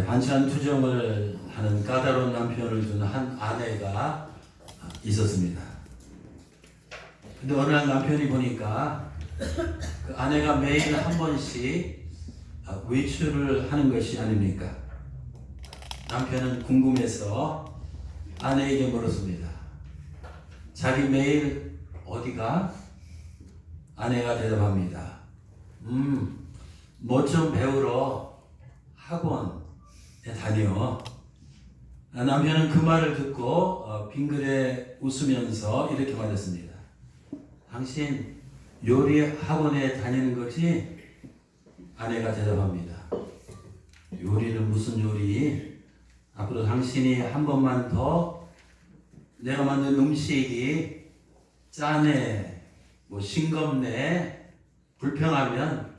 반찬 투정을 하는 까다로운 남편을 둔 한 아내가 있었습니다. 근데 어느 날 남편이 보니까 그 아내가 매일 한 번씩 외출을 하는 것이 아닙니까? 남편은 궁금해서 아내에게 물었습니다. 자기 매일 어디가? 아내가 대답합니다. 뭐 좀 배우러 학원에 다녀. 남편은 그 말을 듣고 빙그레 웃으면서 이렇게 말했습니다. 당신 요리 학원에 다니는 거지? 아내가 대답합니다. 요리는 무슨 요리? 앞으로 당신이 한 번만 더 내가 만든 음식이 짜네, 뭐 싱겁네, 불평하면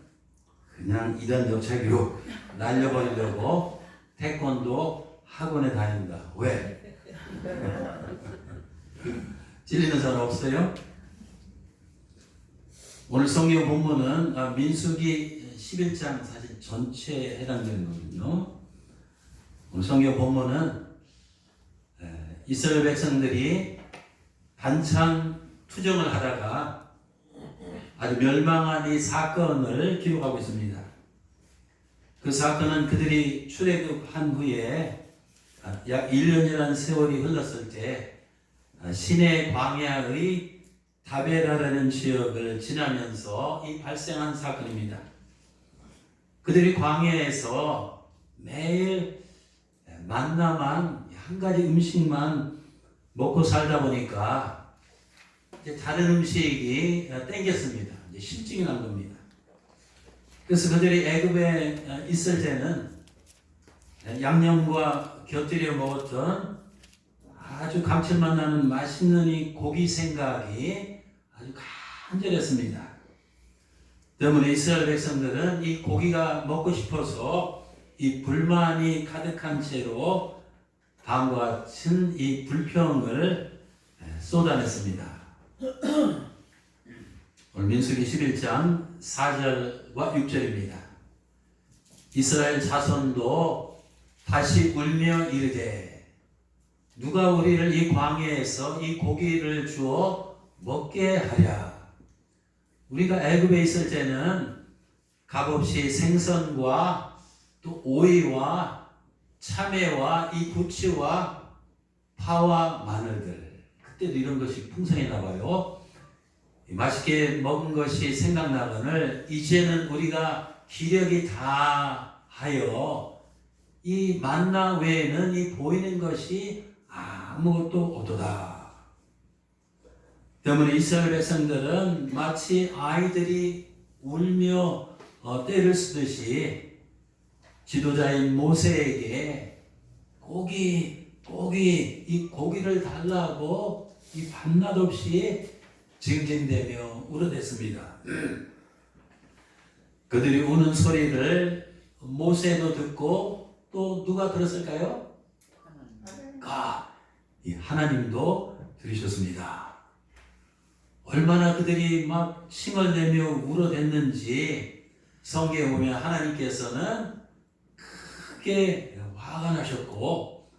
그냥 이단 옆차기로 날려버리려고 태권도 학원에 다닌다. 왜? 찔리는 사람 없어요? 오늘 성경 본문은 민수기 11장 사실 전체에 해당되는 거거든요. 오늘 성경 본문은 이스라엘 백성들이 반찬 투정을 하다가 아주 멸망한 이 사건을 기록하고 있습니다. 그 사건은 그들이 출애굽한 후에 약 1년이라는 세월이 흘렀을 때 시내 광야의 다베라라는 지역을 지나면서 이 발생한 사건입니다. 그들이 광야에서 매일 만나만 한 가지 음식만 먹고 살다 보니까 이제 다른 음식이 땡겼습니다. 이제 실증이 난 겁니다. 그래서 그들이 애굽에 있을 때는 양념과 곁들여 먹었던 아주 감칠맛 나는 맛있는 이 고기 생각이 아주 간절했습니다. 때문에 이스라엘 백성들은 이 고기가 먹고 싶어서 이 불만이 가득한 채로 다음과 같은 이 불평을 쏟아냈습니다. 오늘 민수기 11장 4절과 6절입니다. 이스라엘 자손도 다시 울며 이르되 누가 우리를 이 광야에서 이 고기를 주어 먹게 하랴. 우리가 애굽에 있을 때는 값없이 생선과 또 오이와 참외와 이 부추와 파와 마늘들, 그때도 이런 것이 풍성했나 봐요. 맛있게 먹은 것이 생각나거늘 이제는 우리가 기력이 다하여 이 만나 외에는 이 보이는 것이 아무것도 없도다. 때문에 이스라엘 백성들은 마치 아이들이 울며 떼를 쓰듯이 지도자인 모세에게 이 고기를 달라고 이 밤낮 없이 징징대며 울어댔습니다. 그들이 우는 소리를 모세도 듣고 또 누가 들었을까요? 하나님도 들으셨습니다. 얼마나 그들이 막 칭을 내며 울어댔는지 성경에 보면 하나님께서는 크게 화가 나셨고,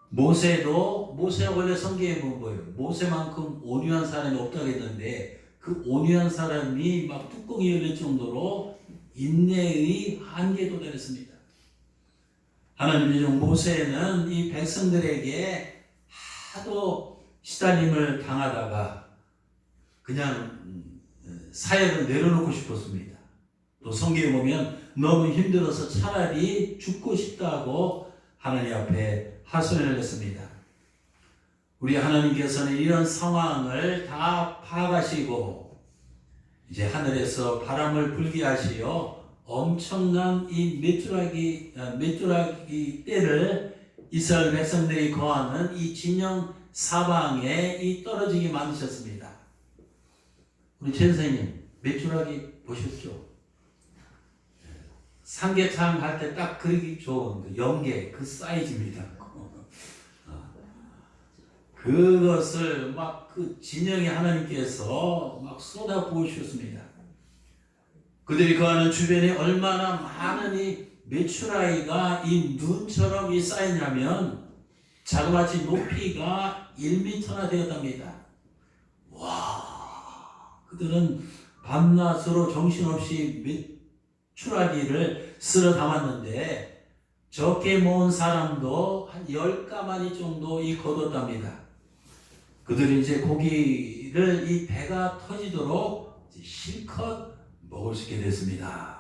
모세가 원래 성경에 보면 뭐예요? 모세만큼 온유한 사람이 없다고 했는데 그 온유한 사람이 막 뚜껑이 열릴 정도로 인내의 한계에 도달했습니다. 하나님이 모세는 이 백성들에게 하도 시달림을 당하다가 그냥 사역을 내려놓고 싶었습니다. 또 성경에 보면 너무 힘들어서 차라리 죽고 싶다고 하나님 앞에 하소연을 했습니다. 우리 하나님께서는 이런 상황을 다 파악하시고 이제 하늘에서 바람을 불게 하시어 엄청난 이 메뚜라기 떼를 이스라엘 백성들이 거하는 이 진영 사방에 이 떨어지게 만드셨습니다. 우리 최 선생님 메뚜라기 보셨죠? 삼계탕 할 때 딱 그리기 좋은 그 연계 그 사이즈입니다. 그것을 막 그 진영의 하나님께서 막 쏟아 부으셨습니다. 그들이 거하는 주변에 얼마나 많은 이 메추라기가 이 눈처럼 이 쌓였냐면 자그마치 높이가 1m나 되었답니다. 와, 그들은 밤낮으로 정신없이 메추라기를 쓸어 담았는데 적게 모은 사람도 한 10가마니 정도 거뒀답니다. 그들이 이제 고기를 이 배가 터지도록 실컷 먹을 수 있게 됐습니다.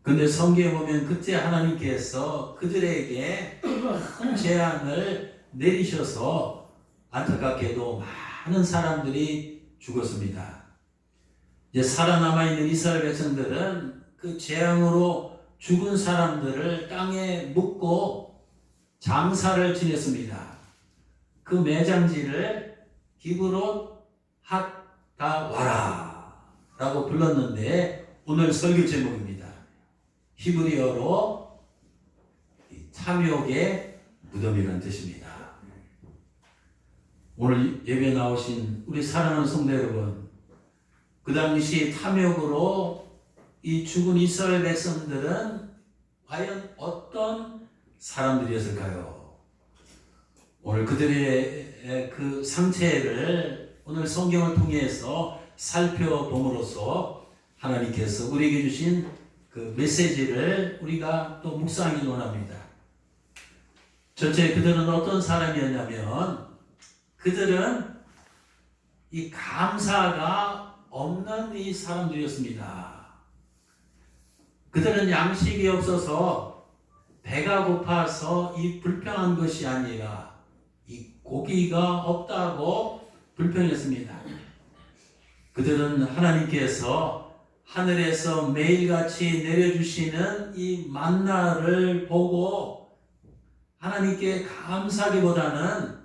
근데 성경에 보면 그때 하나님께서 그들에게 큰 재앙을 내리셔서 안타깝게도 많은 사람들이 죽었습니다. 이제 살아남아 있는 이스라엘 백성들은 그 재앙으로 죽은 사람들을 땅에 묻고 장사를 지냈습니다. 그 매장지를 기브롯 핫다와라 라고 불렀는데 오늘 설교 제목입니다. 히브리어로 탐욕의 무덤이라는 뜻입니다. 오늘 예배 나오신 우리 사랑하는 성도 여러분, 그 당시 탐욕으로 이 죽은 이스라엘 백성들은 과연 어떤 사람들이었을까요? 오늘 그들의 그 상태를 오늘 성경을 통해서 살펴봄으로써 하나님께서 우리에게 주신 그 메시지를 우리가 또 묵상하기 원합니다. 첫째, 그들은 어떤 사람이었냐면 그들은 이 감사가 없는 이 사람들이었습니다. 그들은 양식이 없어서 배가 고파서 이 불평한 것이 아니라 이 고기가 없다고 불평했습니다. 그들은 하나님께서 하늘에서 매일같이 내려주시는 이 만나를 보고 하나님께 감사하기보다는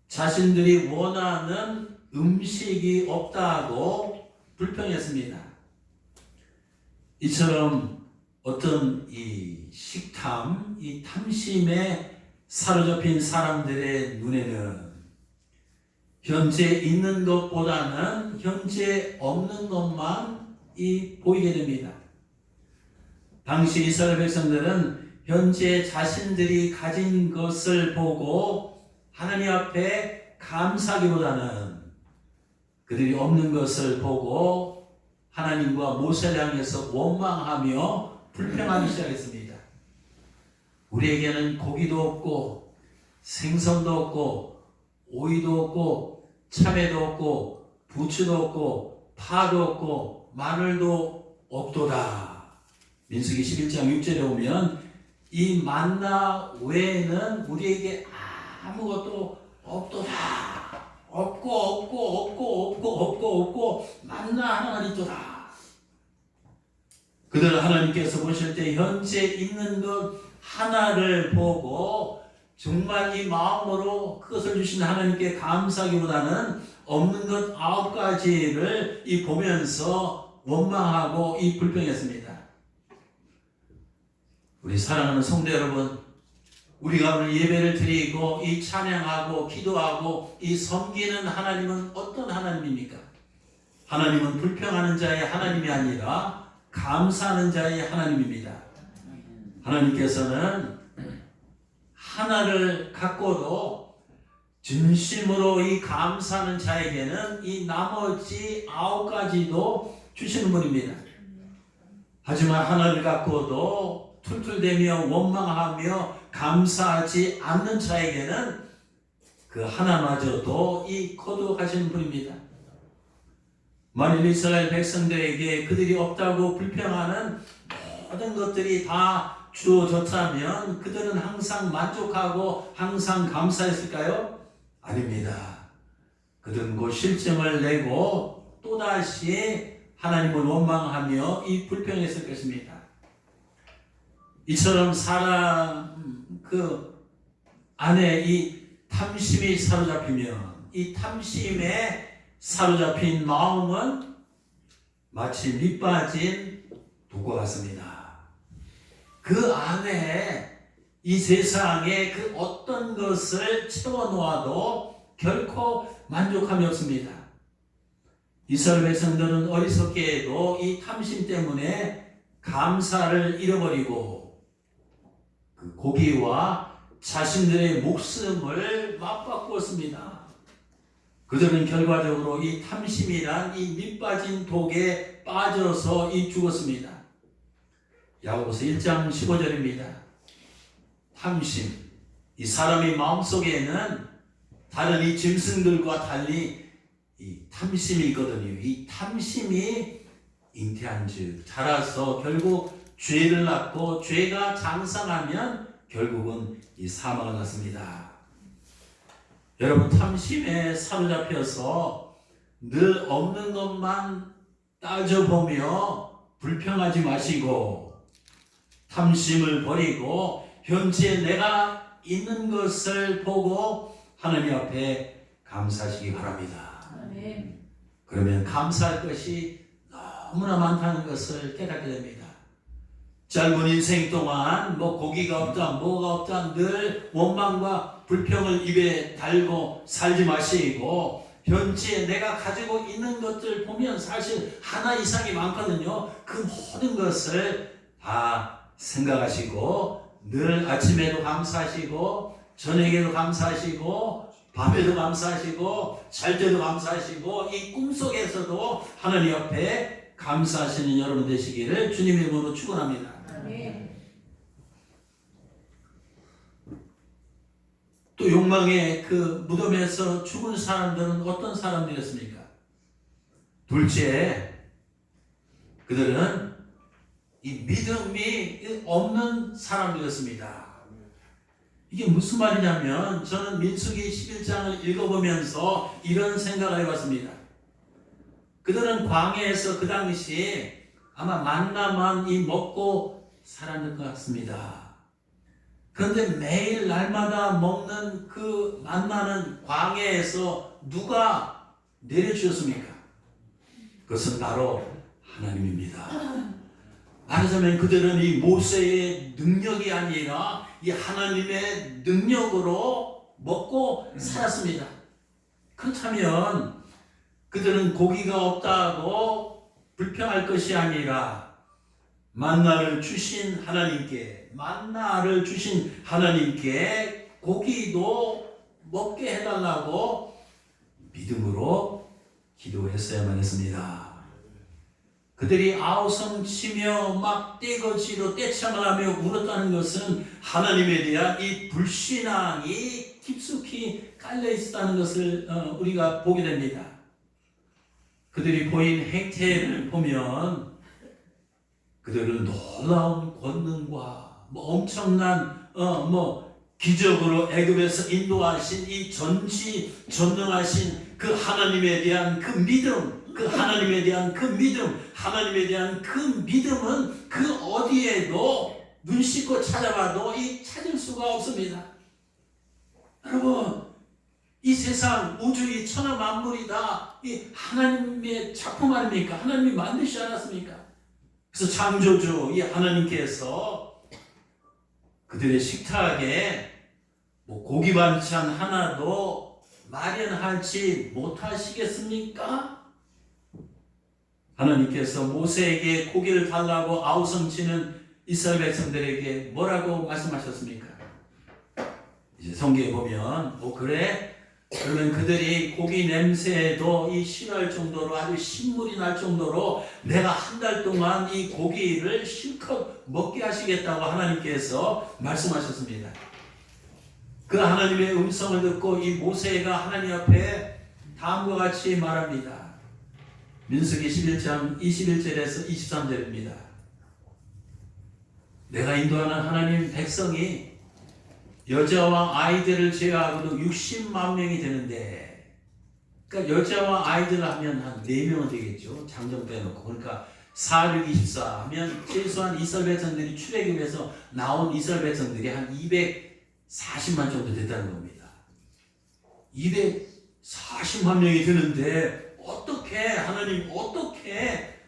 자신들이 원하는 음식이 없다고 불평했습니다. 이처럼 어떤 이 식탐, 이 탐심에 사로잡힌 사람들의 눈에는 현재 있는 것보다는 현재 없는 것만 보이게 됩니다. 당시 이스라엘 백성들은 현재 자신들이 가진 것을 보고 하나님 앞에 감사하기보다는 그들이 없는 것을 보고 하나님과 모세를 향해서 원망하며 불평하기 시작했습니다. 우리에게는 고기도 없고 생선도 없고 오이도 없고 참외도 없고 부추도 없고 파도 없고 마늘도 없도다. 민수기 11장 6절에 보면 이 만나 외에는 우리에게 아무것도 없도다. 없고 만나 하나만 있도다. 그들 하나님께서 보실 때 현재 있는 것 하나를 보고 정말 이 마음으로 그것을 주신 하나님께 감사하기보다는 없는 것 9가지를 보면서 원망하고 불평했습니다. 우리 사랑하는 성도 여러분, 우리가 오늘 예배를 드리고 찬양하고 기도하고 섬기는 하나님은 어떤 하나님입니까? 하나님은 불평하는 자의 하나님이 아니라 감사하는 자의 하나님입니다. 하나님께서는 하나를 갖고도 진심으로 감사하는 자에게는 나머지 9가지도 주시는 분입니다. 하지만 하나를 갖고도 툴툴대며 원망하며 감사하지 않는 자에게는 그 하나마저도 거두어가시는 분입니다. 만일 이스라엘 백성들에게 그들이 없다고 불평하는 모든 것들이 다 주어졌다면 그들은 항상 만족하고 항상 감사했을까요? 아닙니다. 그들은 곧 실증을 내고 또다시 하나님을 원망하며 불평했을 것입니다. 이처럼 사람 그 안에 탐심이 사로잡히면 탐심에 사로잡힌 마음은 마치 밑빠진 독과 같습니다. 그 안에 이 세상에 그 어떤 것을 채워놓아도 결코 만족함이 없습니다. 이스라엘 백성들은 어리석게도 탐심 때문에 감사를 잃어버리고 그 고기와 자신들의 목숨을 맞바꾸었습니다. 그들은 결과적으로 이 탐심이란 이 밑빠진 독에 빠져서 죽었습니다. 야고보서 1장 15절입니다. 탐심, 이 사람의 마음속에는 다른 이 짐승들과 달리 이 탐심이 있거든요. 이 탐심이 잉태한즉 자라서 결국 죄를 낳고 죄가 장성하면 결국은 이 사망을 낳습니다. 여러분, 탐심에 사로잡혀서 늘 없는 것만 따져보며 불평하지 마시고 탐심을 버리고 현재 내가 있는 것을 보고 하나님 앞에 감사하시기 바랍니다. 아멘. 그러면 감사할 것이 너무나 많다는 것을 깨닫게 됩니다. 짧은 인생 동안 고기가 없다, 뭐가 없다, 늘 원망과 불평을 입에 달고 살지 마시고 현재 내가 가지고 있는 것들 보면 사실 하나 이상이 많거든요. 그 모든 것을 다 생각하시고 늘 아침에도 감사하시고 저녁에도 감사하시고 밤에도 감사하시고 잘 때도 감사하시고 이 꿈속에서도 하나님 앞에 감사하시는 여러분 되시기를 주님의 이름으로 축원합니다. 아멘. 또 욕망의 그 무덤에서 죽은 사람들은 어떤 사람들이었습니까? 둘째, 그들은 이 믿음이 없는 사람들이었습니다. 이게 무슨 말이냐면 저는 민수기 11장을 읽어보면서 이런 생각을 해봤습니다. 그들은 광야에서 그 당시 아마 만나만 먹고 살았을 것 같습니다. 그런데 매일 날마다 먹는 그 만나는 광야에서 누가 내려주셨습니까? 그것은 바로 하나님입니다. 말하자면 그들은 이 모세의 능력이 아니라 이 하나님의 능력으로 먹고 살았습니다. 그렇다면 그들은 고기가 없다고 불평할 것이 아니라 만나를 주신 하나님께 고기도 먹게 해달라고 믿음으로 기도했어야만 했습니다. 그들이 아우성 치며 막 떼거지로 떼창을 하며 울었다는 것은 하나님에 대한 이 불신앙이 깊숙이 깔려 있었다는 것을 우리가 보게 됩니다. 그들이 보인 행태를 보면 그들은 놀라운 권능과 엄청난 기적으로 애굽에서 인도하신 이 전지전능하신 그 하나님에 대한 그 믿음, 하나님에 대한 그 믿음은 그 어디에도 눈 씻고 찾아봐도 찾을 수가 없습니다. 여러분, 이 세상 우주 이 천하 만물이 다 이 하나님의 작품 아닙니까? 하나님이 만드시지 않았습니까? 그래서 창조주 이 하나님께서 그들의 식탁에 고기 반찬 하나도 마련하지 못하시겠습니까? 하나님께서 모세에게 고기를 달라고 아우성치는 이스라엘 백성들에게 뭐라고 말씀하셨습니까? 이제 성경에 보면 그래? 그러면 그들이 고기 냄새에도 싫어할 정도로 아주 신물이 날 정도로 내가 한 달 동안 이 고기를 실컷 먹게 하시겠다고 하나님께서 말씀하셨습니다. 그 하나님의 음성을 듣고 이 모세가 하나님 앞에 다음과 같이 말합니다. 민수기 11장 21절에서 23절입니다. 내가 인도하는 하나님 백성이 여자와 아이들을 제외하고도 60만 명이 되는데, 그러니까 여자와 아이들을 하면 한 4명은 되겠죠. 장정 빼놓고. 그러니까 4, 6, 24 하면 최소한 이스라엘 백성들이 출애굽에서 나온 이스라엘 백성들이 한 240만 정도 됐다는 겁니다. 240만 명이 되는데 하나님 어떻게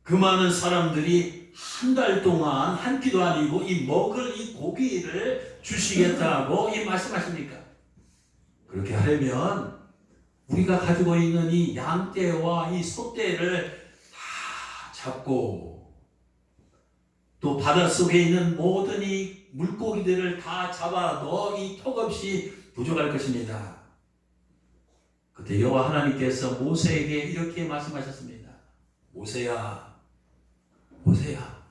그 많은 사람들이 한 달 동안 한 끼도 아니고 먹을 이 고기를 주시겠다고 말씀하십니까? 그렇게 하려면 우리가 가지고 있는 이 양떼와 이 소떼를 다 잡고 또 바닷속에 있는 모든 이 물고기들을 다 잡아도 이 턱없이 부족할 것입니다. 그때 여호와 하나님께서 모세에게 이렇게 말씀하셨습니다. 모세야, 모세야,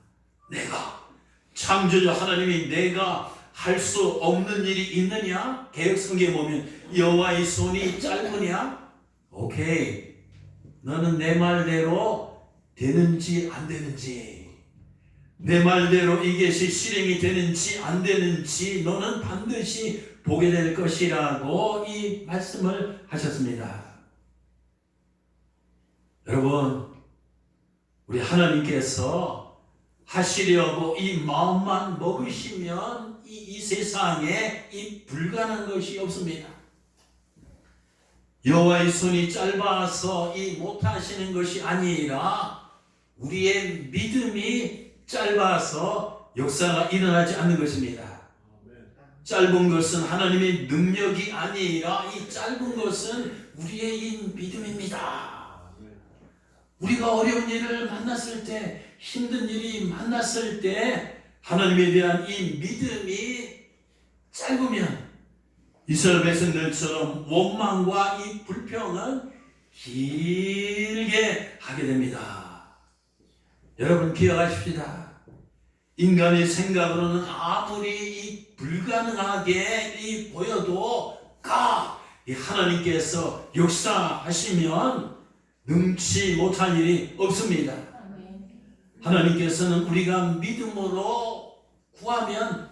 내가 창조주 하나님이 내가 할 수 없는 일이 있느냐? 개역성경에 보면 여호와의 손이 짧으냐? 오케이, 너는 내 말대로 되는지 안 되는지, 내 말대로 이것이 실행이 되는지 안 되는지 너는 반드시 보게 될 것이라고 이 말씀을 하셨습니다. 여러분, 우리 하나님께서 하시려고 이 마음만 먹으시면 이 세상에 이 불가능한 것이 없습니다. 여호와의 손이 짧아서 이 못하시는 것이 아니라 우리의 믿음이 짧아서 역사가 일어나지 않는 것입니다. 짧은 것은 하나님의 능력이 아니라 이 짧은 것은 우리의 이 믿음입니다. 우리가 어려운 일을 만났을 때, 힘든 일이 만났을 때 하나님에 대한 이 믿음이 짧으면 이스라엘 백성들처럼 원망과 이 불평은 길게 하게 됩니다. 여러분 기억하십시다. 인간의 생각으로는 아무리 이 불가능하게 이 보여도 이 하나님께서 역사하시면 능치 못할 일이 없습니다. 하나님께서는 우리가 믿음으로 구하면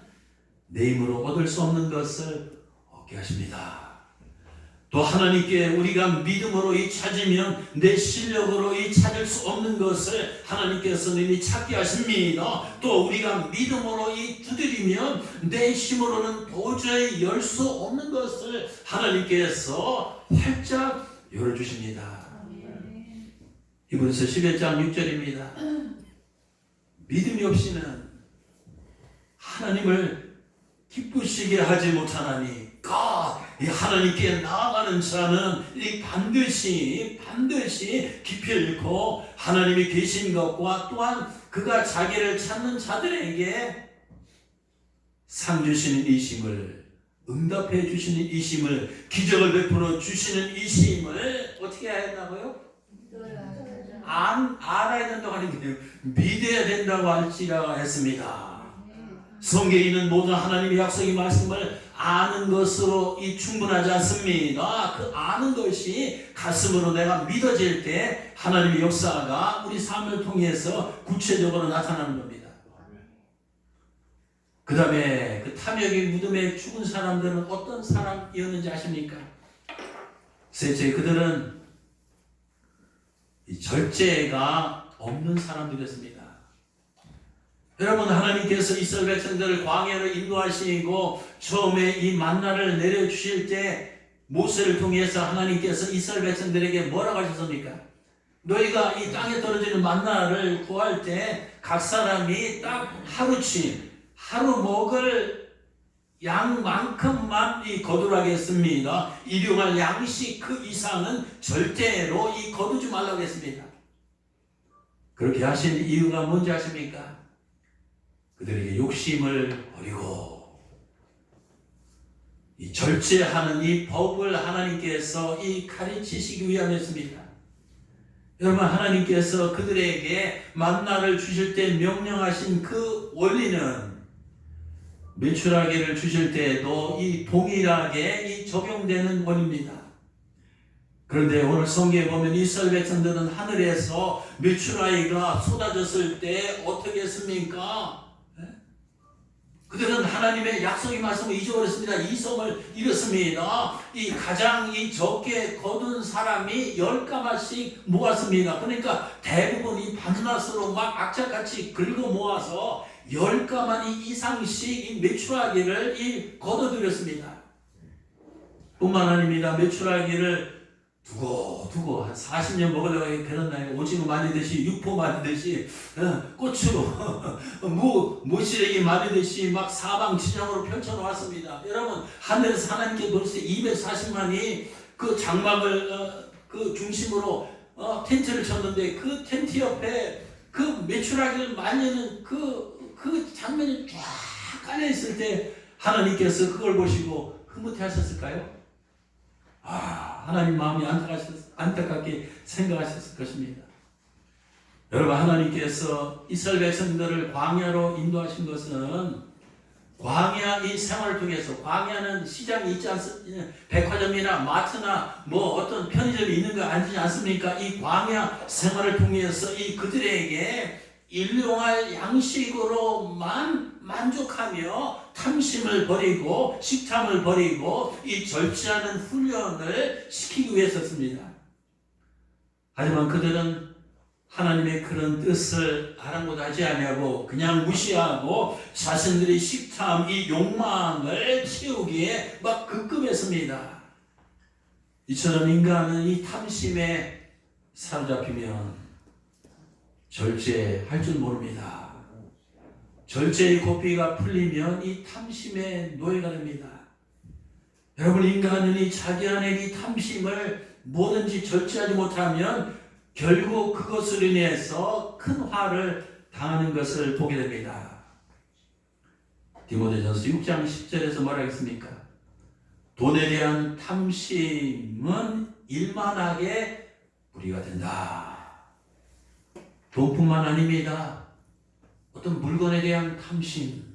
내 힘으로 얻을 수 없는 것을 얻게 하십니다. 또 하나님께 우리가 믿음으로 이 찾으면 내 실력으로 이 찾을 수 없는 것을 하나님께서는 이미 찾게 하십니다. 또 우리가 믿음으로 이 두드리면 내 힘으로는 도저히 열 수 없는 것을 하나님께서 활짝 열어주십니다. 히브리서 11장 6절입니다. 믿음이 없이는 하나님을 기쁘시게 하지 못하나니 이 하나님께 나아가는 자는 이 반드시 깊이 잃고 하나님이 계신 것과 또한 그가 자기를 찾는 자들에게 상 주시는 이심을, 응답해 주시는 이심을, 기적을 베풀어 주시는 이심을 어떻게 해야 된다고요? 알아야 된다고 하는 게 믿어야 된다고 할지라 했습니다. 성경에 있는 모든 하나님의 약속의 말씀을 아는 것으로 이 충분하지 않습니다. 그 아는 것이 가슴으로 내가 믿어질 때 하나님의 역사가 우리 삶을 통해서 구체적으로 나타나는 겁니다. 그 다음에 그 탐욕의 무덤에 죽은 사람들은 어떤 사람이었는지 아십니까? 셋째, 그들은 이 절제가 없는 사람들이었습니다. 여러분, 하나님께서 이스라엘 백성들을 광야로 인도하시고 처음에 이 만나를 내려주실 때 모세를 통해서 하나님께서 이스라엘 백성들에게 뭐라고 하셨습니까? 너희가 이 땅에 떨어지는 만나를 구할 때 각 사람이 딱 하루치 하루 먹을 양만큼만 이 거두라겠습니다. 일용할 양식 그 이상은 절대로 이 거두지 말라고 했습니다. 그렇게 하신 이유가 뭔지 아십니까? 그들에게 욕심을 버리고 이 절제하는 이 법을 하나님께서 이 가르치시기 위함이었습니다. 여러분, 하나님께서 그들에게 만나를 주실 때 명령하신 그 원리는 메추라기를 주실 때에도 이 동일하게 이 적용되는 원리입니다. 그런데 오늘 성경에 보면 이스라엘 백성들은 하늘에서 메추라기가 쏟아졌을 때 어떻게 했습니까? 그들은 하나님의 약속의 말씀을 잊어버렸습니다. 이성을 잃었습니다. 이 가장 이 적게 거둔 사람이 10가마씩 모았습니다. 그러니까 대부분 이 밤낮으로 막 악착같이 긁어 모아서 10가마니 이상씩 이 메추라기를 이 걷어들였습니다. 뿐만 아닙니다. 메추라기를 두고 한 40년 먹으려고 그런 나이 오징어 마리듯이 육포 마리듯이 고추 모시래기 마리듯이 막 사방지장으로 펼쳐놓았습니다. 여러분, 하늘에서 하나님께 벌써 240만이 그 장막을 그 중심으로 텐트를 쳤는데 그 텐트 옆에 그 메추라기를 말리는 그 그 장면이 쫙 깔려 있을 때 하나님께서 그걸 보시고 흐뭇해하셨을까요? 하나님 마음이 안타깝게 생각하셨을 것입니다. 여러분, 하나님께서 이스라엘 백성들을 광야로 인도하신 것은 광야 이 생활을 통해서, 광야는 시장이 있지 않습니까? 백화점이나 마트나 뭐 어떤 편의점이 있는 거 아니지 않습니까? 이 광야 생활을 통해서 이 그들에게 일용할 양식으로만 만족하며 탐심을 버리고 식탐을 버리고 이 절제하는 훈련을 시키기 위해서였습니다. 하지만 그들은 하나님의 그런 뜻을 아랑곳하지 아니하고 그냥 무시하고 자신들의 식탐, 이 욕망을 채우기에 막 급급했습니다. 이처럼 인간은 이 탐심에 사로잡히면 절제할 줄 모릅니다. 절제의 고삐가 풀리면 이 탐심의 노예가 됩니다. 여러분, 인간은 이 자기 안에 이 탐심을 뭐든지 절제하지 못하면 결국 그것으로 인해서 큰 화를 당하는 것을 보게 됩니다. 디모데전서 6장 10절에서 뭐라 했습니까? 돈에 대한 탐심은 일만하게 무리가 된다. 돈뿐만 아닙니다. 어떤 물건에 대한 탐심,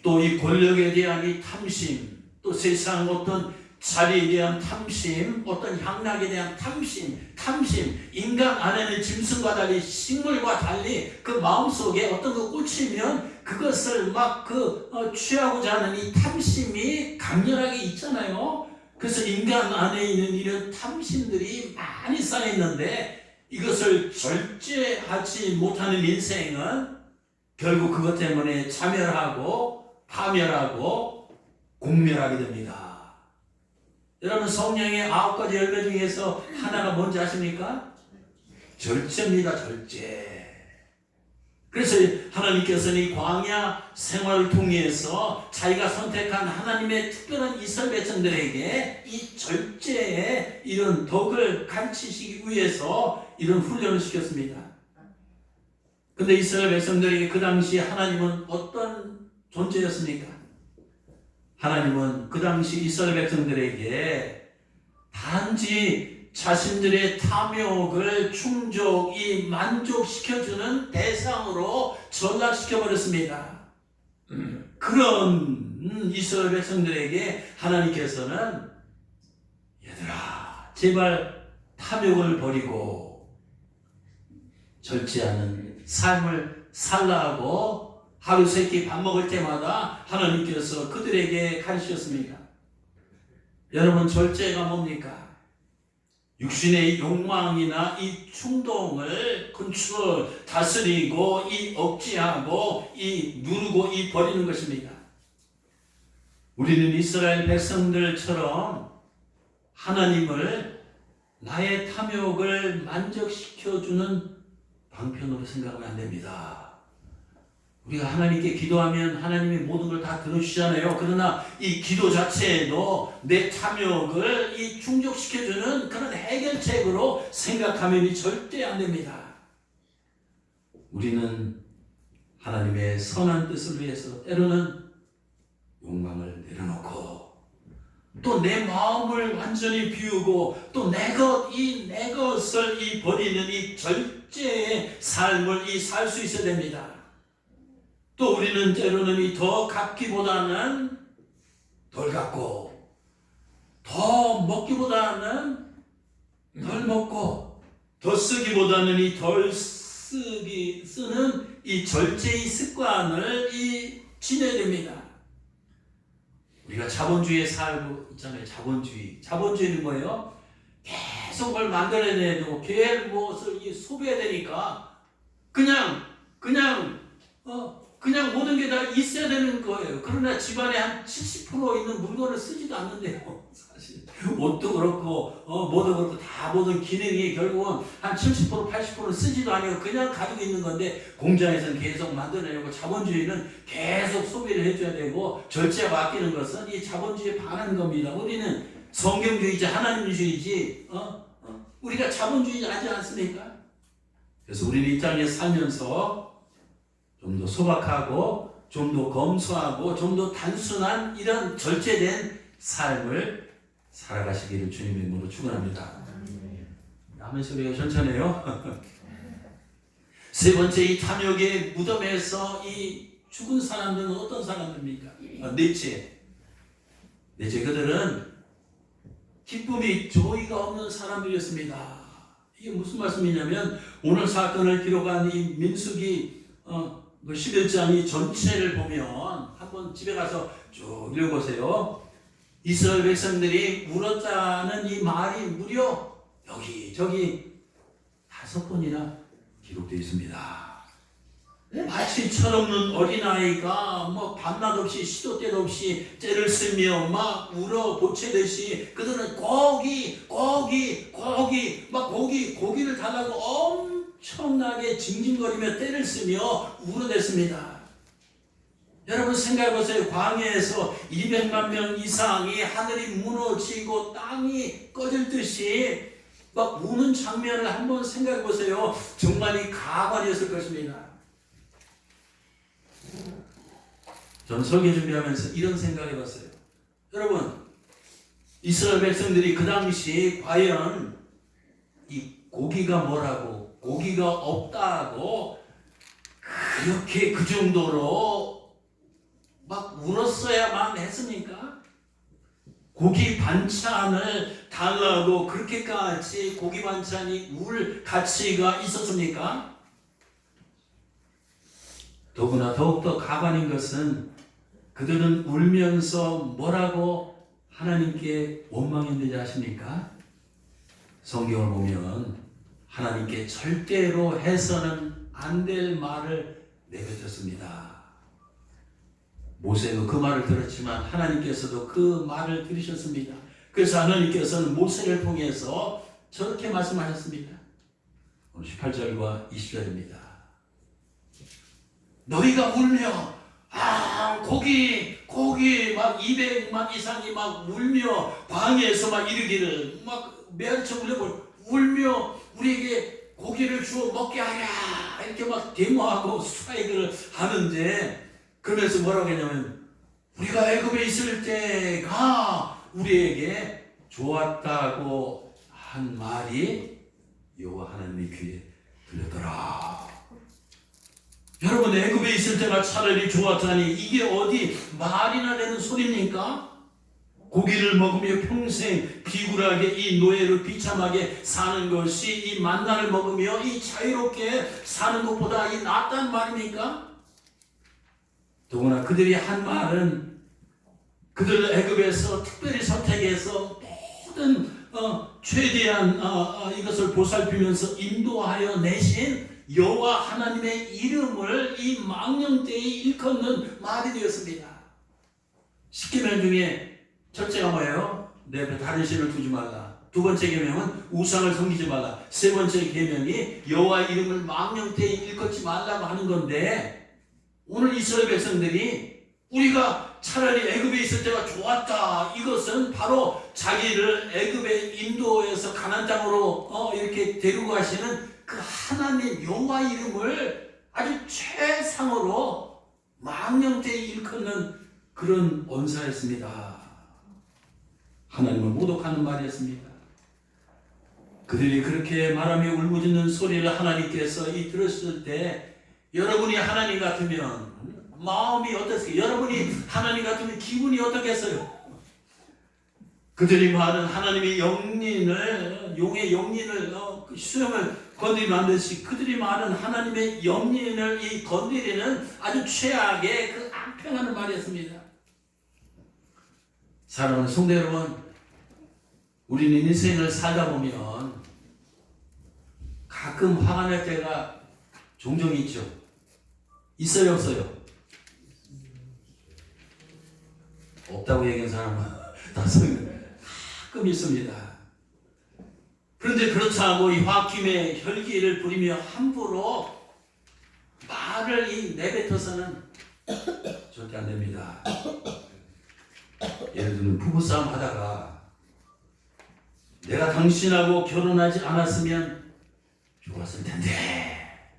또 이 권력에 대한 이 탐심, 또 세상 어떤 자리에 대한 탐심, 어떤 향락에 대한 탐심, 인간 안에는 짐승과 달리, 식물과 달리 그 마음속에 어떤 거 꽂히면 그것을 막 취하고자 하는 이 탐심이 강렬하게 있잖아요. 그래서 인간 안에 있는 이런 탐심들이 많이 쌓여있는데 이것을 절제하지 못하는 인생은 결국 그것 때문에 자멸하고 파멸하고 공멸하게 됩니다. 여러분, 성령의 9가지 열매 중에서 하나가 뭔지 아십니까? 절제입니다. 절제. 그래서 하나님께서는 이 광야 생활을 통해서 자기가 선택한 하나님의 특별한 이스라엘 백성들에게 이 절제의 이런 덕을 가르치시기 위해서 이런 훈련을 시켰습니다. 근데 이스라엘 백성들에게 그 당시 하나님은 어떤 존재였습니까? 하나님은 그 당시 이스라엘 백성들에게 단지 자신들의 탐욕을 충족이 만족시켜주는 대상으로 전락시켜버렸습니다. 그런 이스라엘 백성들에게 하나님께서는 얘들아, 제발 탐욕을 버리고 절제하는 삶을 살라고 하루 세끼 밥 먹을 때마다 하나님께서 그들에게 가르치셨습니다. 여러분, 절제가 뭡니까? 육신의 욕망이나 이 충동을 컨트롤, 다스리고 이 억제하고 이 누르고 이 버리는 것입니다. 우리는 이스라엘 백성들처럼 하나님을 나의 탐욕을 만족시켜주는 방편으로 생각하면 안 됩니다. 우리가 하나님께 기도하면 하나님이 모든 걸 다 들어주시잖아요. 그러나 이 기도 자체에도 내 탐욕을 이 충족시켜주는 그런 해결책으로 생각하면 절대 안 됩니다. 우리는 하나님의 선한 뜻을 위해서 때로는 욕망을 내려놓고 또 내 마음을 완전히 비우고 또 내 것을 이 버리는 이 절제의 삶을 살 수 있어야 됩니다. 또 우리는 때로는 이 더 갖기보다는 덜 갖고, 더 먹기보다는 덜 먹고, 더 쓰기보다는 이 덜 쓰는 이 절제의 습관을 지내야 됩니다. 우리가 자본주의에 살고 있잖아요. 자본주의는 뭐예요? 계속 뭘 만들어야 되고 계속 무엇을 소비해야 되니까 그냥 모든 게 다 있어야 되는 거예요. 그러나 집안에 한 70% 있는 물건을 쓰지도 않는데요. 사실 옷도 그렇고 뭐도 그렇고 다 모든 기능이 결국은 한 70% 80%는 쓰지도 않고 그냥 가지고 있는 건데 공장에서는 계속 만들어내고 자본주의는 계속 소비를 해줘야 되고 절제가 바뀌는 것은 이 자본주의에 반하는 겁니다. 우리는 성경주의자 하나님주의지 우리가 자본주의자 아니지 않습니까? 그래서 우리는 이 땅에 살면서 좀 더 소박하고 좀 더 검소하고 좀 더 단순한 이런 절제된 삶을 살아가시기를 주님의 이름으로 축원합니다. 아멘 소리가 천천해요. 세 번째, 이 탐욕의 무덤에서 이 죽은 사람들은 어떤 사람들입니까? 넷째, 그들은 기쁨이 조의가 없는 사람들이었습니다. 이게 무슨 말씀이냐면 오늘 사건을 기록한 이 민수기 11장이 전체를 보면 한번 집에 가서 쭉 읽어보세요. 이스라엘 백성들이 울었다는 이 말이 무려 여기저기 5번이나 기록되어 있습니다. 마치 철없는 어린아이가 밤낮 없이 시도 때도 없이 째를 쓰며 막 울어 보채듯이 그들은 고기를 달라고 엄청나게 징징거리며 떼를 쓰며 울어댔습니다. 여러분 생각해보세요. 광야에서 200만 명 이상이 하늘이 무너지고 땅이 꺼질 듯이 막 우는 장면을 한번 생각해보세요. 정말 이 가관이었을 것입니다. 전 설교 준비하면서 이런 생각을 해봤어요. 여러분, 이스라엘 백성들이 그 당시 과연 이 고기가 뭐라고, 고기가 없다고 그렇게 그 정도로 막 울었어야만 했습니까? 고기 반찬을 달라고 그렇게까지 고기 반찬이 울 가치가 있었습니까? 더구나 더욱더 가관인 것은 그들은 울면서 뭐라고 하나님께 원망했는지 아십니까? 성경을 보면 하나님께 절대로 해서는 안 될 말을 내뱉었습니다. 모세도 그 말을 들었지만 하나님께서도 그 말을 들으셨습니다. 그래서 하나님께서는 모세를 통해서 저렇게 말씀하셨습니다. 오늘 18절과 20절입니다. 너희가 울며 고기 막 200만 이상이 막 울며 광야에서 막 이르기를 막 메아리쳐 울며 우리에게 고기를 주어 먹게 하랴 이렇게 막 데모하고 스트라이크를 하는데 그러면서 뭐라고 했냐면 우리가 애굽에 있을 때가 우리에게 좋았다고 한 말이 여호와 하나님의 귀에 들렸더라. 여러분 애굽에 있을 때가 차라리 좋았다니 이게 어디 말이나 되는 소리입니까? 고기를 먹으며 평생 비굴하게 이 노예를 비참하게 사는 것이 이 만나를 먹으며 이 자유롭게 사는 것보다 이 낫단 말입니까? 더구나 그들이 한 말은 그들을 애굽에서 특별히 선택해서 모든 최대한 이것을 보살피면서 인도하여 내신 여호와 하나님의 이름을 이 망령되이 일컫는 말이 되었습니다. 10계명 중에 첫째가 뭐예요? 내 앞에 다른 신을 두지 말라. 두 번째 계명은 우상을 섬기지 말라. 세 번째 계명이 여호와 이름을 망령되이 일컫지 말라고 하는 건데 오늘 이스라엘 백성들이 우리가 차라리 애굽에 있을 때가 좋았다. 이것은 바로 자기를 애굽의 인도에서 가나안 땅으로 이렇게 데리고 가시는 그 하나님 여호와 이름을 아주 최상으로 망령되이 일컫는 그런 언사였습니다. 하나님을 모독하는 말이었습니다. 그들이 그렇게 말하며 울부짖는 소리를 하나님께서 들었을 때 여러분이 하나님 같으면 마음이 어떻습니까? 여러분이 하나님 같으면 기분이 어떻겠어요? 그들이 말은 하나님의 영린을 용의 영린을 수염을 건드리면 안 되듯이 그들이 말은 하나님의 영린을 건드리는 아주 최악의 그 악평하는 말이었습니다. 사랑하는 성도 여러분, 우리는 인생을 살다 보면 가끔 화가 날 때가 종종 있죠. 있어요, 없어요? 없다고 얘기한 사람은 가끔 있습니다. 그런데 그렇지 않고 이 홧김에 혈기를 부리며 함부로 말을 내뱉어서는 절대 안 됩니다. 예를 들면 부부싸움 하다가 내가 당신하고 결혼하지 않았으면 좋았을 텐데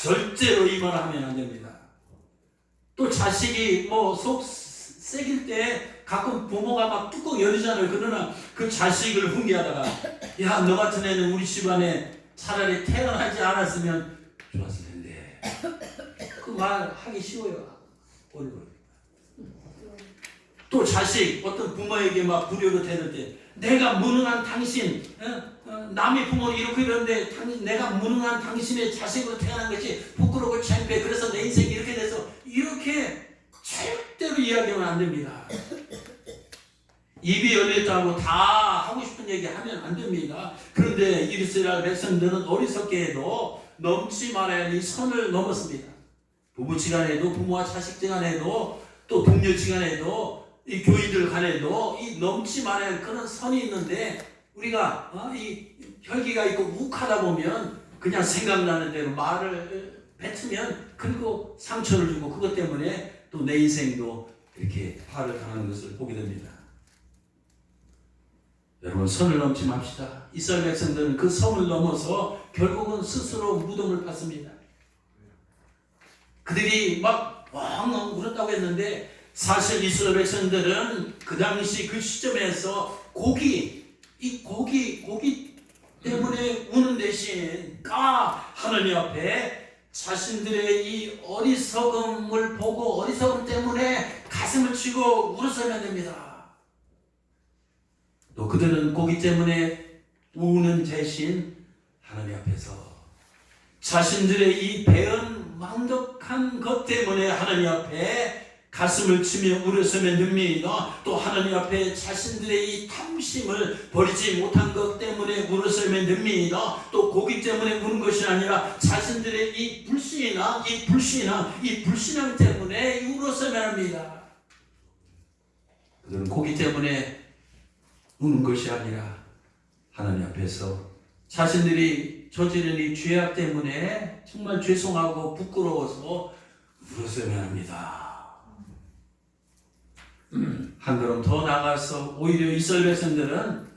절대로 이 말 하면 안 됩니다. 또 자식이 뭐 속 새길 때 가끔 부모가 막 뚜껑 열리잖아요. 그러나 그 자식을 훈계하다가 야, 너 같은 애는 우리 집안에 차라리 태어나지 않았으면 좋았을 텐데. 그 말 하기 쉬워요. 어려워요. 또 자식, 어떤 부모에게 막 불효를 대는 때 내가 무능한 당신, 남의 부모는 이렇게 이러는데 내가 무능한 당신의 자식으로 태어난 것이 부끄럽고 창피해. 그래서 내 인생이 이렇게 돼서 이렇게 절대로 이야기하면 안 됩니다. 입이 열렸다고 다 하고 싶은 얘기 하면 안 됩니다. 그런데 이스라엘 백성들은 어리석게 해도 넘지 말아야 할 이 선을 넘었습니다. 부부지간에도 부모와 자식지간에도 또 동료지간에도 이 교인들 간에도 이 넘지 말아야 할 그런 선이 있는데 우리가 이 혈기가 있고 욱하다 보면 그냥 생각나는 대로 말을 뱉으면 그리고 상처를 주고 그것 때문에 또 내 인생도 이렇게 화를 당하는 것을 보게 됩니다. 여러분, 선을 넘지 맙시다. 이스라엘 백성들은 그 선을 넘어서 결국은 스스로 무덤을 팠습니다. 그들이 막 엉엉 울었다고 했는데 사실 이스라엘 백성들은 그 당시 그 시점에서 고기 때문에 우는 대신 하나님 앞에 자신들의 이 어리석음을 보고 어리석음 때문에 가슴을 치고 울었어야 됩니다. 또 그들은 고기 때문에 우는 대신 하나님 앞에서 자신들의 이 배은 망덕한 것 때문에 하나님 앞에 가슴을 치며 울었으면 됩니다. 또 하나님 앞에 자신들의 이 탐심을 버리지 못한 것 때문에 울었으면 됩니다. 또 고기 때문에 우는 것이 아니라 자신들의 이 불신앙 때문에 울었으면 합니다. 그들은 고기 때문에 우는 것이 아니라 하나님 앞에서 자신들이 저지른 이 죄악 때문에 정말 죄송하고 부끄러워서 울었으면 합니다. 한 걸음 더 나가서 오히려 이스라엘 백성들은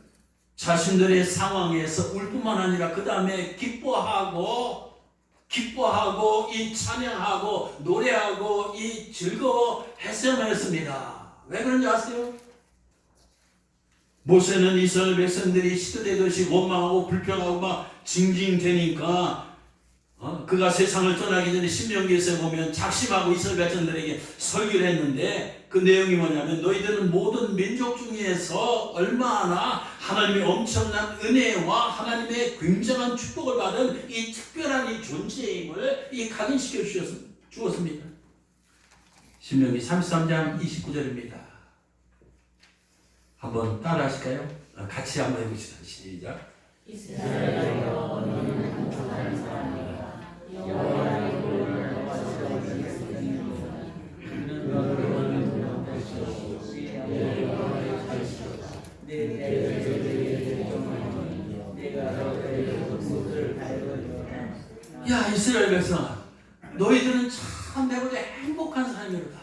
자신들의 상황에서 울 뿐만 아니라 그 다음에 기뻐하고 이 찬양하고 노래하고 이 즐거워했어야만 했습니다. 왜 그런지 아세요? 모세는 이스라엘 백성들이 시들되듯이 원망하고 불평하고 막 징징대니까 그가 세상을 떠나기 전에 신명기에서 보면 작심하고 이스라엘 백성들에게 설교를 했는데 그 내용이 뭐냐면 너희들은 모든 민족 중에서 얼마나 하나님의 엄청난 은혜와 하나님의 굉장한 축복을 받은 이 특별한 이 존재임을 각인시켜 주었습니다. 신명기 33장 29절입니다. 한번 따라 하실까요? 같이 한번 해보시다. 시작. 이스라엘여 너는 행복한 사람이라 여호와의 도를 야, 이스라엘 백성아, 너희들은 참 내보다 행복한 사람이로다.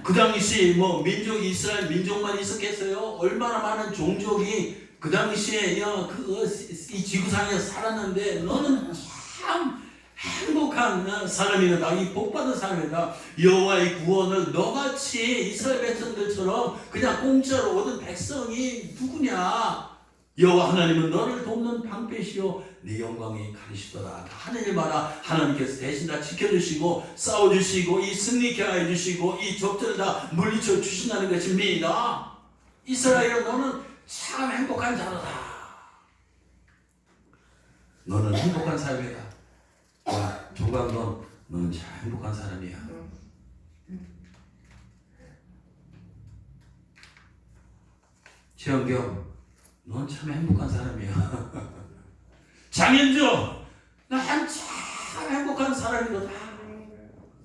그 당시 민족이 이스라엘 민족만 있었겠어요? 얼마나 많은 종족이 그 당시에 이 지구상에 살았는데 너는 참 행복한 사람이다. 이 복받은 사람이다. 여호와의 구원을 너같이 이스라엘 백성들처럼 그냥 공짜로 얻은 백성이 누구냐? 여호와 하나님은 너를 돕는 방패시요 네 영광이 가리시더라. 하는 일마다 하나님께서 대신 다 지켜주시고 싸워주시고 이 승리케 해주시고 이 적들을 다 물리쳐 주신다는 것입니다. 이스라엘 너는 참 행복한 자로다. 너는 행복한 사람이다. 야, 조광돈 너는 참 행복한 사람이야. 최영경 넌 참 행복한 사람이야. 장현주 난 참 행복한 사람이다.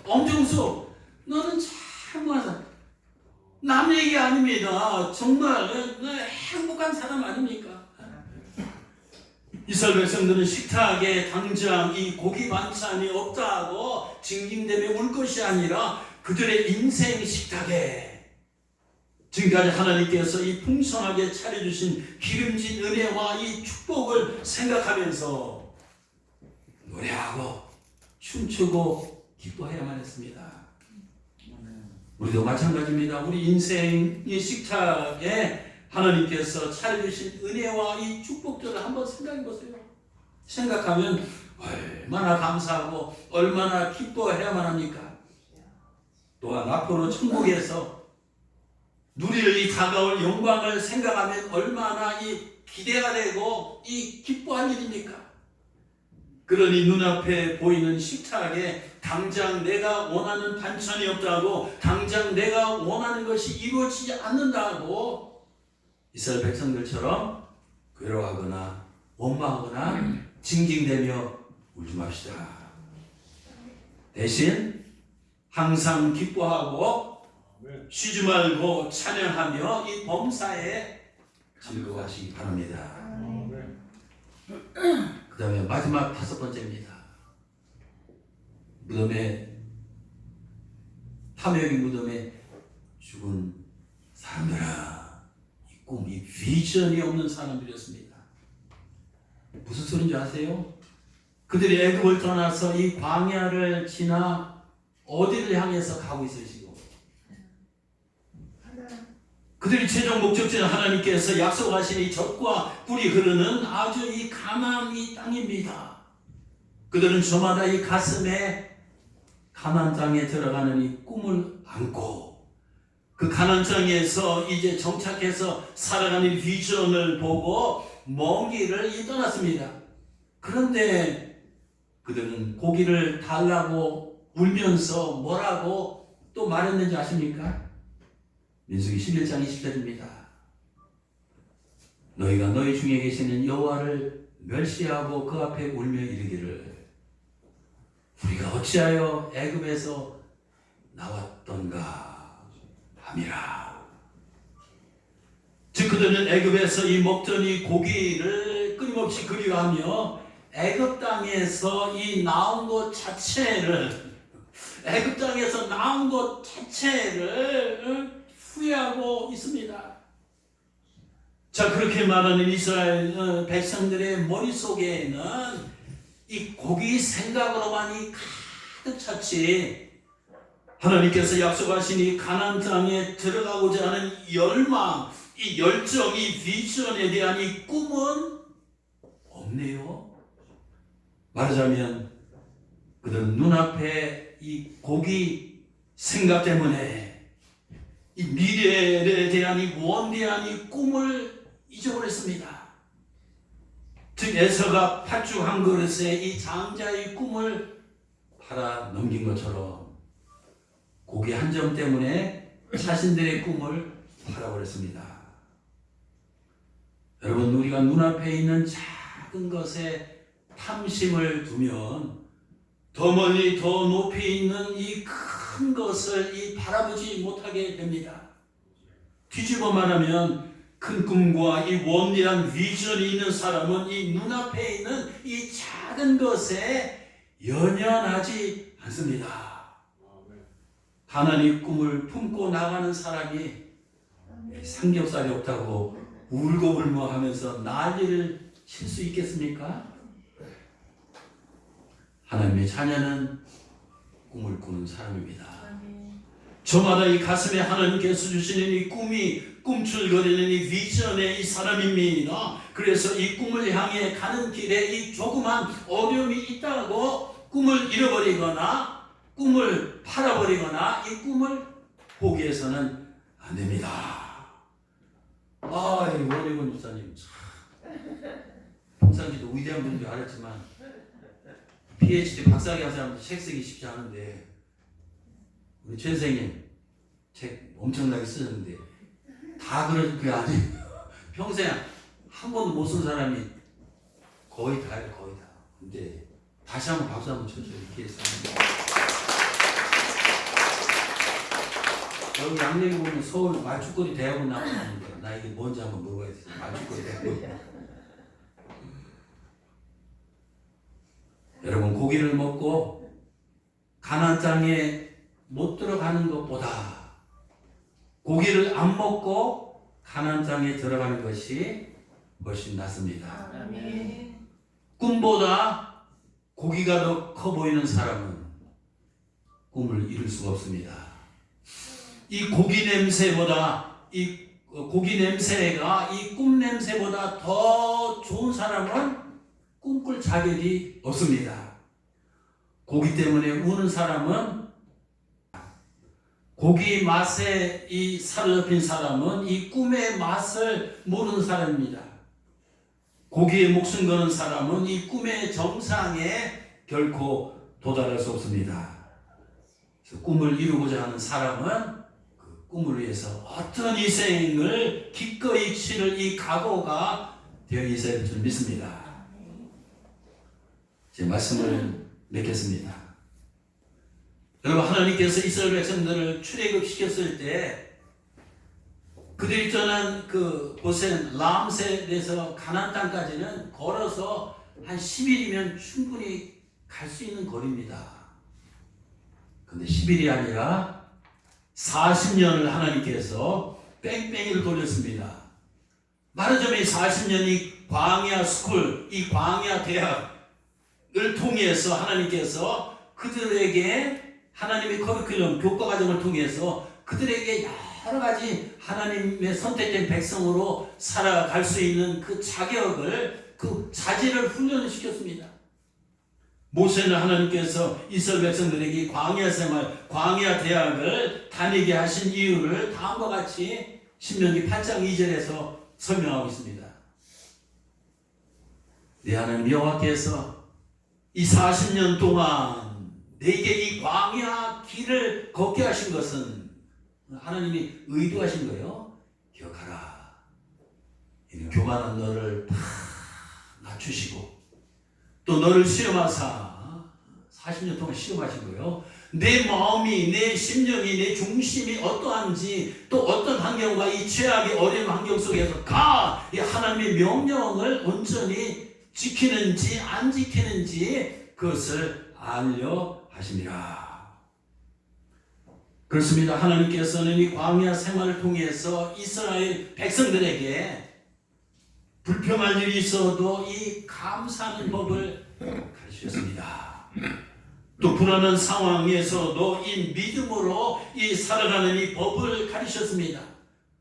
엄정수 너는 참 행복한 사람. 남 얘기 아닙니다. 정말 행복한 사람 아닙니까? 이스라엘 백성들은 식탁에 당장 이 고기 반찬이 없다고 징징대며 울 것이 아니라 그들의 인생 식탁에 지금까지 하나님께서 이 풍성하게 차려주신 기름진 은혜와 이 축복을 생각하면서 노래하고 춤추고 기뻐해야만 했습니다. 우리도 마찬가지입니다. 우리 인생의 식탁에 하나님께서 차려주신 은혜와 이 축복들을 한번 생각해 보세요. 생각하면 얼마나 감사하고 얼마나 기뻐해야만 합니까? 또한 앞으로 천국에서 누릴 이 다가올 영광을 생각하면 얼마나 이 기대가 되고 이 기뻐할 일입니까? 그러니 눈앞에 보이는 식탁에 당장 내가 원하는 반찬이 없다고, 당장 내가 원하는 것이 이루어지지 않는다고 이스라엘 백성들처럼 괴로워하거나 원망하거나 징징대며 울지 맙시다. 대신 항상 기뻐하고 쉬지 말고 찬양하며 이 범사에 즐거워하시기 바랍니다. 그 다음에 마지막 5번째입니다. 무덤에, 탐욕의 무덤에 죽은 사람들아, 이 꿈, 이 비전이 없는 사람들이었습니다. 무슨 소리인지 아세요? 그들이 애굽을 떠나서 이 광야를 지나 어디를 향해서 가고 있으시고, 그들이 최종 목적지는 하나님께서 약속하신 이 젖과 꿀이 흐르는 아주 이 가나안 이 땅입니다. 그들은 저마다 이 가슴에 가나안 땅에 들어가는 이 꿈을 안고 그 가나안 땅에서 이제 정착해서 살아가는 비전을 보고 먼 길을 떠났습니다. 그런데 그들은 고기를 달라고 울면서 뭐라고 또 말했는지 아십니까? 민수기 11장 20절입니다. 너희가 너희 중에 계시는 여호와를 멸시하고 그 앞에 울며 이르기를 우리가 어찌하여 애굽에서 나왔던가 함이라. 즉 그들은 애굽에서 이 먹던 이 고기를 끊임없이 그리워하며 애굽 땅에서 이 나온 것 자체를, 애굽 땅에서 나온 것 자체를 후회하고 있습니다. 자, 그렇게 말하는 이스라엘 백성들의 머릿속에는 이 고기 생각으로만이 가득 찼지, 하나님께서 약속하신 이 가나안 땅에 들어가고자 하는 열망, 이 열정, 이 비전에 대한 이 꿈은 없네요. 말하자면 그들은 눈앞에 이 고기 생각 때문에 이 미래에 대한 이 원대한 이 꿈을 잊어버렸습니다. 즉 에서가 팥죽 한 그릇에 이 장자의 꿈을 팔아 넘긴 것처럼 고기 한 점 때문에 자신들의 꿈을 팔아버렸습니다. 여러분, 우리가 눈앞에 있는 작은 것에 탐심을 두면 더 멀리 더 높이 있는 이 큰 것을 바라보지 못하게 됩니다. 뒤집어 말하면 큰 꿈과 이 원대한 비전이 있는 사람은 이 눈앞에 있는 이 작은 것에 연연하지 않습니다. 가난의 꿈을 품고 나가는 사람이 삼겹살이 없다고 울고불고 하면서 난리를 칠 수 있겠습니까? 하나님의 자녀는 꿈을 꾸는 사람입니다. 저마다 이 가슴에 하나님께서 주시는 이 꿈이 꿈틀거리는 이 비전의 이 사람입니다. 그래서 이 꿈을 향해 가는 길에 이 조그만 어려움이 있다고 꿈을 잃어버리거나 꿈을 팔아버리거나 이 꿈을 포기해서는 안 됩니다. 이 원희권 목사님 평상시도 위대한 분인 줄 알았지만 PhD 박사학위 한 사람도 책 쓰기 쉽지 않은데, 우리 최 선생님 책 엄청나게 쓰셨는데 다 그런 게 아니에요. 평생 한 번도 못 쓴 사람이 거의 다예요, 거의 다. 근데 다시 한번 박수 한번 쳐줘요. 이렇게 해서 여기 양력에 보면 서울 말죽거리 대학원 나오는데 나 이게 뭔지 한번 물어봐야겠어. 말죽거리 대학원. 여러분, 고기를 먹고 가나안 땅에 못 들어가는 것보다 고기를 안 먹고 가나안 땅에 들어가는 것이 훨씬 낫습니다. 아멘. 꿈보다 고기가 더 커 보이는 사람은 꿈을 이룰 수가 없습니다. 이 고기 냄새가 이 꿈 냄새보다 더 좋은 사람은 꿈꿀 자격이 없습니다. 고기 때문에 우는 사람은, 고기 맛에 이 사로잡힌 사람은 이 꿈의 맛을 모르는 사람입니다. 고기에 목숨 거는 사람은 이 꿈의 정상에 결코 도달할 수 없습니다. 그래서 꿈을 이루고자 하는 사람은 그 꿈을 위해서 어떤 희생을 기꺼이 치를 이 각오가 되어 있어야 될 줄 믿습니다. 제 말씀을 맺겠습니다. 여러분, 하나님께서 이스라엘 백성들을 출애굽시켰을 때 그들이 떠난 그 고센 람셋에서 가나안 땅까지는 걸어서 한 10일이면 충분히 갈 수 있는 거리입니다. 근데 10일이 아니라 40년을 하나님께서 뺑뺑이를 돌렸습니다. 말하자면 40년이 광야 스쿨, 이 광야 대학을 통해서 하나님께서 그들에게 하나님의 커리큘럼, 교과 과정을 통해서 그들에게 여러 가지 하나님의 선택된 백성으로 살아갈 수 있는 그 자격을, 그 자질을 훈련을 시켰습니다. 모세는 하나님께서 이스라엘 백성들에게 광야 생활, 광야 대학을 다니게 하신 이유를 다음과 같이 신명기 8장 2절에서 설명하고 있습니다. 네 하나님 여호와께서 이 40년 동안 내게 이 광야 길을 걷게 하신 것은 하나님이 의도하신 거예요. 기억하라. 이는 교만한 너를 다 낮추시고 또 너를 시험하사 40년 동안 시험하신 거예요. 내 마음이, 내 심령이, 내 중심이 어떠한지, 또 어떤 환경과 이 최악의 어려운 환경 속에서 이 하나님의 명령을 온전히 지키는지 안 지키는지 그것을 알려 하심이라. 그렇습니다. 하나님께서는 이 광야 생활을 통해서 이스라엘 백성들에게 불평할 일이 있어도 이 감사하는 법을 가르치셨습니다. 또 불안한 상황에서도 이 믿음으로 이 살아가는 이 법을 가르치셨습니다.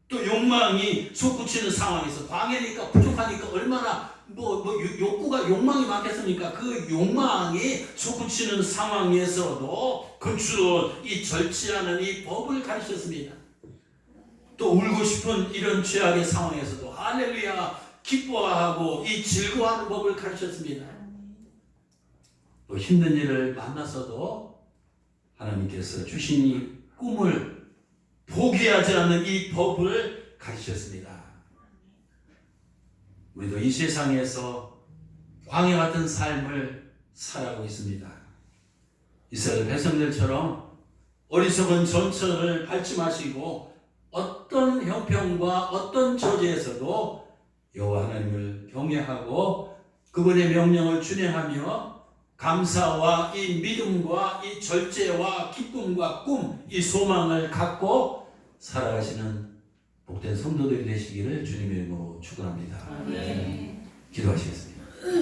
또 욕망이 솟구치는 상황에서, 광야니까 부족하니까 얼마나 욕망이 많겠습니까? 그 욕망이 솟구치는 상황에서도 그주로 이 절제하는 이 법을 가르치셨습니다. 또 울고 싶은 이런 죄악의 상황에서도 할렐루야 기뻐하고 이 즐거워하는 법을 가르쳤습니다. 또 힘든 일을 만나서도 하나님께서 주신 이 꿈을 포기하지 않는 이 법을 가르치셨습니다. 우리도 이 세상에서 광야 같은 삶을 살아가고 있습니다. 이스라엘 백성들처럼 어리석은 전철을 밟지 마시고 어떤 형편과 어떤 저지에서도 여호와 하나님을 경외하고 그분의 명령을 준행하며 감사와 이 믿음과 이 절제와 기쁨과 꿈, 이 소망을 갖고 살아가시는 복된 성도들이 되시기를 주님의 이름으로 축원합니다. 아멘. 기도하시겠습니다.